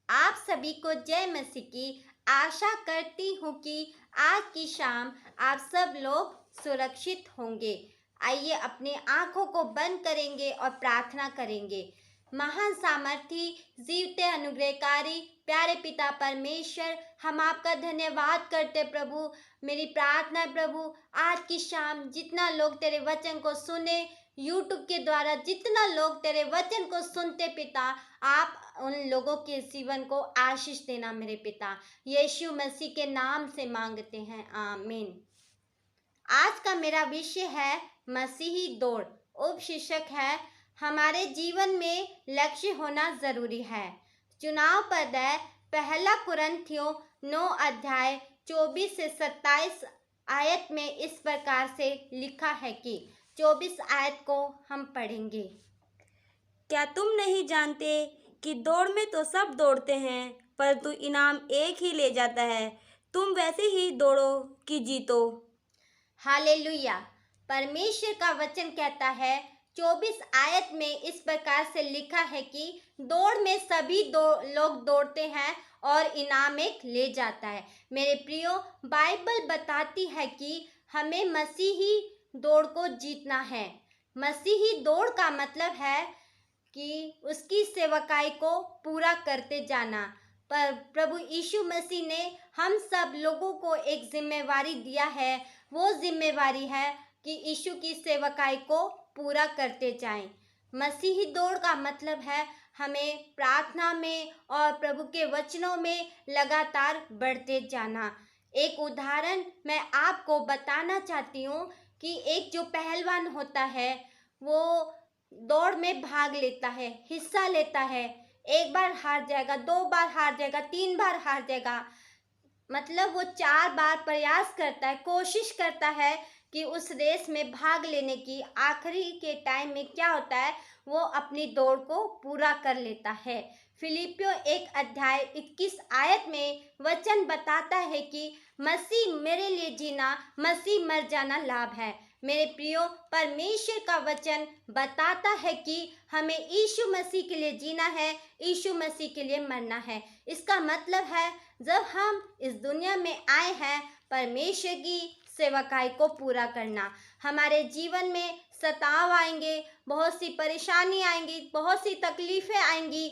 आप सभी को जय मसीह की। आशा करती हूँ कि आज की शाम आप सब लोग सुरक्षित होंगे। आइए अपनी आंखों को बंद करेंगे और प्रार्थना करेंगे। महान सामर्थी, जीवते अनुग्रहकारी प्यारे पिता परमेश्वर, हम आपका धन्यवाद करते प्रभु। मेरी प्रार्थना है प्रभु, आज की शाम जितना लोग तेरे वचन को सुने, यूट्यूब के द्वारा जितना लोग तेरे वचन को सुनते पिता, आप उन लोगों के जीवन को आशीष देना मेरे पिता। यीशु मसीह के नाम से मांगते हैं, आमीन। आज का मेरा विषय है मसीही दौड़। उपशीर्षक है हमारे जीवन में लक्ष्य होना जरूरी है। चुनाव पद है पहला कुरिन्थियों 9 अध्याय 24 से 27 आयत में इस प्रकार से लिखा है कि 24 आयत को हम पढ़ेंगे। क्या तुम नहीं जानते कि दौड़ में तो सब दौड़ते हैं, परंतु इनाम एक ही ले जाता है। तुम वैसे ही दौड़ो कि जीतो। हालेलुया। परमेश्वर का वचन कहता है 24 आयत में इस प्रकार से लिखा है कि दौड़ में सभी लोग दौड़ते हैं और इनाम एक ले जाता है। मेरे प्रियो, बाइबल बताती है कि हमें मसीही दौड़ को जीतना है। मसीही दौड़ का मतलब है कि उसकी सेवकाई को पूरा करते जाना। पर प्रभु यीशु मसीह ने हम सब लोगों को एक जिम्मेवारी दिया है। वो जिम्मेवारी है कि यीशु की सेवकाई को पूरा करते जाएं। मसीही दौड़ का मतलब है हमें प्रार्थना में और प्रभु के वचनों में लगातार बढ़ते जाना। एक उदाहरण मैं आपको बताना चाहती हूँ कि एक जो पहलवान होता है वो दौड़ में भाग लेता है, हिस्सा लेता है। एक बार हार जाएगा, 2 बार हार जाएगा, 3 बार हार जाएगा, मतलब वो 4 बार प्रयास करता है, कोशिश करता है कि उस रेस में भाग लेने की। आखिरी के टाइम में क्या होता है, वो अपनी दौड़ को पूरा कर लेता है। फिलिपियों 1 अध्याय 21 आयत में वचन बताता है कि मसीह मेरे लिए जीना, मसीह मर जाना लाभ है। मेरे प्रियो, परमेश्वर का वचन बताता है कि हमें यीशु मसीह के लिए जीना है, यीशु मसीह के लिए मरना है। इसका मतलब है जब हम इस दुनिया में आए हैं परमेश्वर की सेवकाई को पूरा करना। हमारे जीवन में सताव आएंगे, बहुत सी परेशानी आएंगी, बहुत सी तकलीफें आएंगी।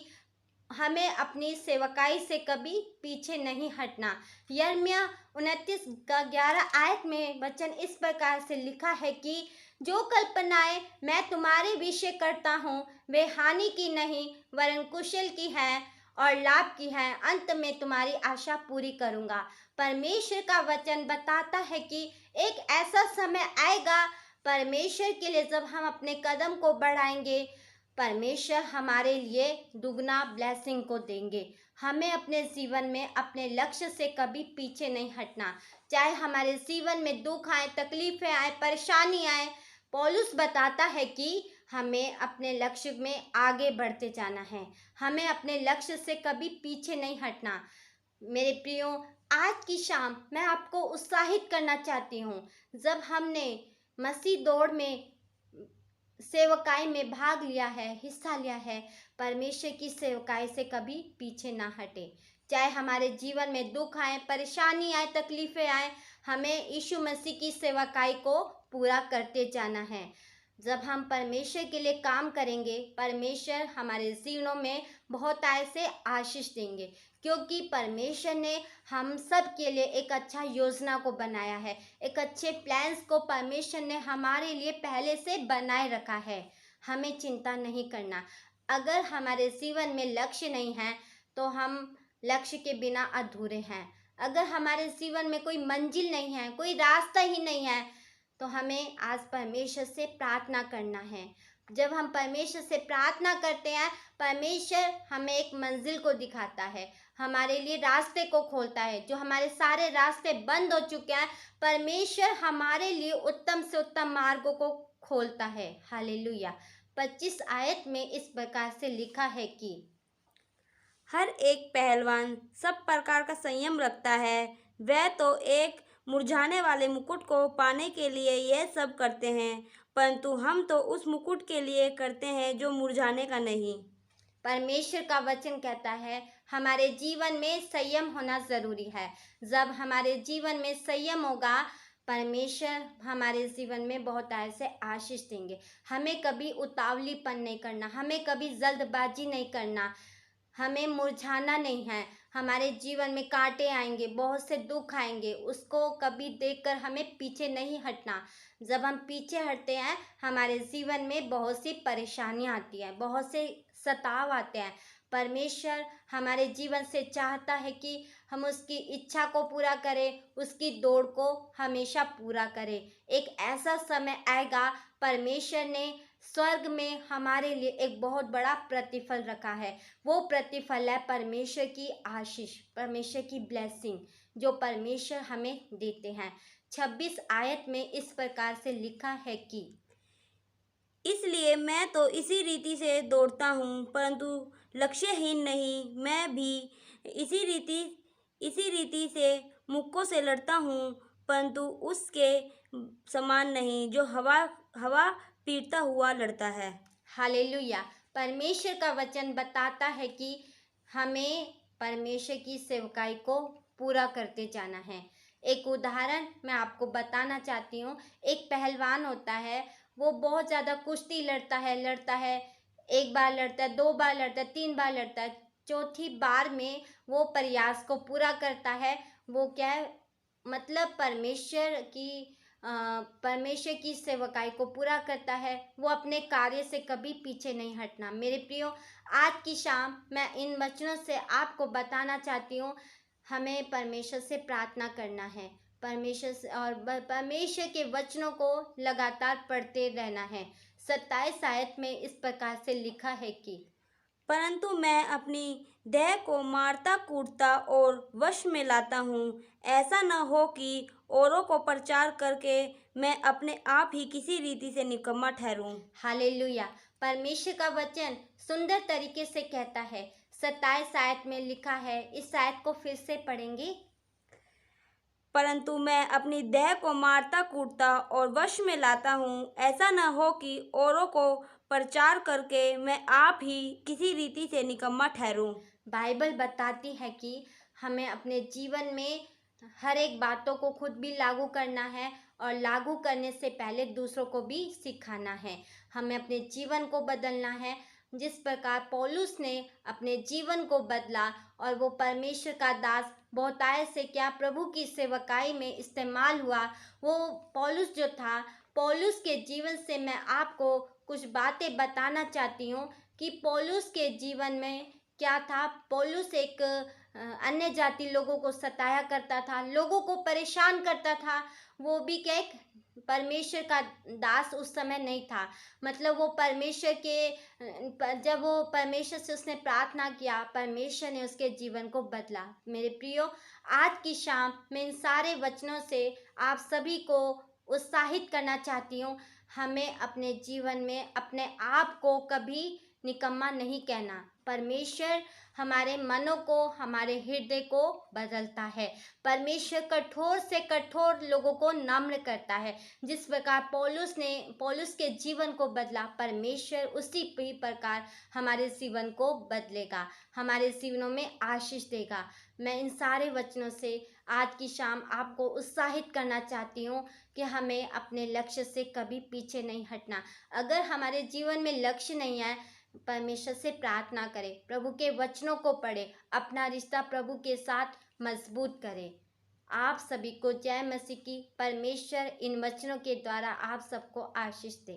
हमें अपनी सेवकाई से कभी पीछे नहीं हटना। यिर्मयाह 29 का 11 आयत में वचन इस प्रकार से लिखा है कि जो कल्पनाएं मैं तुम्हारे विषय करता हूँ वे हानि की नहीं वरन कुशल की हैं और लाभ की है। अंत में तुम्हारी आशा पूरी करूँगा। परमेश्वर का वचन बताता है कि एक ऐसा समय आएगा परमेश्वर के लिए जब हम अपने कदम को बढ़ाएंगे, परमेश्वर हमारे लिए दुगना ब्लेसिंग को देंगे। हमें अपने जीवन में अपने लक्ष्य से कभी पीछे नहीं हटना। चाहे हमारे जीवन में दुख आए, तकलीफें आए, परेशानी आए, पौलुस बताता है कि हमें अपने लक्ष्य में आगे बढ़ते जाना है। हमें अपने लक्ष्य से कभी पीछे नहीं हटना। मेरे प्रियो, आज की शाम मैं आपको उत्साहित करना चाहती हूँ। जब हमने मसीह दौड़ में सेवकाई में भाग लिया है, हिस्सा लिया है, परमेश्वर की सेवकाई से कभी पीछे ना हटे। चाहे हमारे जीवन में दुख आए, परेशानी आए, तकलीफें आए, हमें यीशु मसीह की सेवकाई को पूरा करते जाना है। जब हम परमेश्वर के लिए काम करेंगे, परमेश्वर हमारे जीवनों में बहुत ऐसे आशीष देंगे, क्योंकि परमेश्वर ने हम सब के लिए एक अच्छा योजना को बनाया है। एक अच्छे प्लान्स को परमेश्वर ने हमारे लिए पहले से बनाए रखा है। हमें चिंता नहीं करना। अगर हमारे जीवन में लक्ष्य नहीं है तो हम लक्ष्य के बिना अधूरे हैं। अगर हमारे जीवन में कोई मंजिल नहीं है, कोई रास्ता ही नहीं है, तो हमें आज परमेश्वर से प्रार्थना करना है। जब हम परमेश्वर से प्रार्थना करते हैं, परमेश्वर हमें एक मंजिल को दिखाता है, हमारे लिए रास्ते को खोलता है। जो हमारे सारे रास्ते बंद हो चुके हैं, परमेश्वर हमारे लिए उत्तम से उत्तम मार्गों को खोलता है। हालेलुया। 25 आयत में इस प्रकार से लिखा है कि हर एक पहलवान सब प्रकार का संयम रखता है। वह तो एक मुरझाने वाले मुकुट को पाने के लिए यह सब करते हैं, परंतु हम तो उस मुकुट के लिए करते हैं जो मुरझाने का नहीं। परमेश्वर का वचन कहता है हमारे जीवन में संयम होना ज़रूरी है। जब हमारे जीवन में संयम होगा, परमेश्वर हमारे जीवन में बहुत ऐसे आशीष देंगे। हमें कभी उतावलीपन नहीं करना, हमें कभी जल्दबाजी नहीं करना, हमें मुरझाना नहीं है। हमारे जीवन में कांटे आएंगे, बहुत से दुख आएंगे, उसको कभी देखकर हमें पीछे नहीं हटना। जब हम पीछे हटते हैं, हमारे जीवन में बहुत सी परेशानियां आती हैं, बहुत से सताव आते हैं। परमेश्वर हमारे जीवन से चाहता है कि हम उसकी इच्छा को पूरा करें, उसकी दौड़ को हमेशा पूरा करें। एक ऐसा समय आएगा, परमेश्वर ने स्वर्ग में हमारे लिए एक बहुत बड़ा प्रतिफल रखा है। वो प्रतिफल है परमेश्वर की आशीष, परमेश्वर की ब्लेसिंग, जो परमेश्वर हमें देते हैं। 26 आयत में इस प्रकार से लिखा है कि इसलिए मैं तो इसी रीति से दौड़ता हूँ, परंतु लक्ष्यहीन नहीं। मैं भी इसी रीति से मुक्कों से लड़ता हूँ, परंतु उसके समान नहीं जो हवा हवा पीटता हुआ लड़ता है। हालेलुया। परमेश्वर का वचन बताता है कि हमें परमेश्वर की सेवकाई को पूरा करते जाना है। एक उदाहरण मैं आपको बताना चाहती हूँ। एक पहलवान होता है, वो बहुत ज़्यादा कुश्ती लड़ता है। एक बार लड़ता है, 2 बार लड़ता है, 3 बार लड़ता है। चौथी बार में वो प्रयास को पूरा करता है। वो क्या है, मतलब परमेश्वर की सेवकाई को पूरा करता है। वो अपने कार्य से कभी पीछे नहीं हटना। मेरे प्रियो, आज की शाम मैं इन वचनों से आपको बताना चाहती हूँ, हमें परमेश्वर से प्रार्थना करना है। परमेश्वर के वचनों को लगातार पढ़ते रहना है। 27 आयत में इस प्रकार से लिखा है कि परंतु मैं अपनी देह को मारता कूटता और वश में लाता हूँ, ऐसा न हो कि औरों को प्रचार करके मैं अपने आप ही किसी रीति से निकम्मा ठहरूं। हालेलुया। परमेश्वर का वचन सुंदर तरीके से कहता है। 27 आयत में लिखा है, इस आयत को फिर से पढ़ेंगे। परंतु मैं अपनी देह को मारता कूटता और वश में लाता हूँ, ऐसा न हो कि औरों को प्रचार करके मैं आप ही किसी रीति से निकम्मा ठहरूं। बाइबल बताती है कि हमें अपने जीवन में हर एक बातों को खुद भी लागू करना है, और लागू करने से पहले दूसरों को भी सिखाना है। हमें अपने जीवन को बदलना है। जिस प्रकार पौलुस ने अपने जीवन को बदला और वो परमेश्वर का दास बहुताय से क्या प्रभु की सेवकाई में इस्तेमाल हुआ, वो पौलुस जो था, पौलुस के जीवन से मैं आपको कुछ बातें बताना चाहती हूँ कि पौलुस के जीवन में क्या था। पौलुस एक अन्य जाति लोगों को सताया करता था, लोगों को परेशान करता था। वो भी क्या, एक परमेश्वर का दास उस समय नहीं था। मतलब वो जब वो परमेश्वर से उसने प्रार्थना किया, परमेश्वर ने उसके जीवन को बदला। मेरे प्रियो, आज की शाम मैं इन सारे वचनों से आप सभी को उत्साहित करना चाहती हूँ। हमें अपने जीवन में अपने आप को कभी निकम्मा नहीं कहना। परमेश्वर हमारे मनों को, हमारे हृदय को बदलता है। परमेश्वर कठोर से कठोर लोगों को नम्र करता है। जिस प्रकार पौलुस के जीवन को बदला, परमेश्वर उसी ही प्रकार हमारे जीवन को बदलेगा, हमारे जीवनों में आशीष देगा। मैं इन सारे वचनों से आज की शाम आपको उत्साहित करना चाहती हूँ कि हमें अपने लक्ष्य से कभी पीछे नहीं हटना। अगर हमारे जीवन में लक्ष्य नहीं है, परमेश्वर से प्रार्थना करें, प्रभु के वचनों को पढ़ें, अपना रिश्ता प्रभु के साथ मजबूत करें। आप सभी को जय मसीह की। परमेश्वर इन वचनों के द्वारा आप सबको आशीष दे।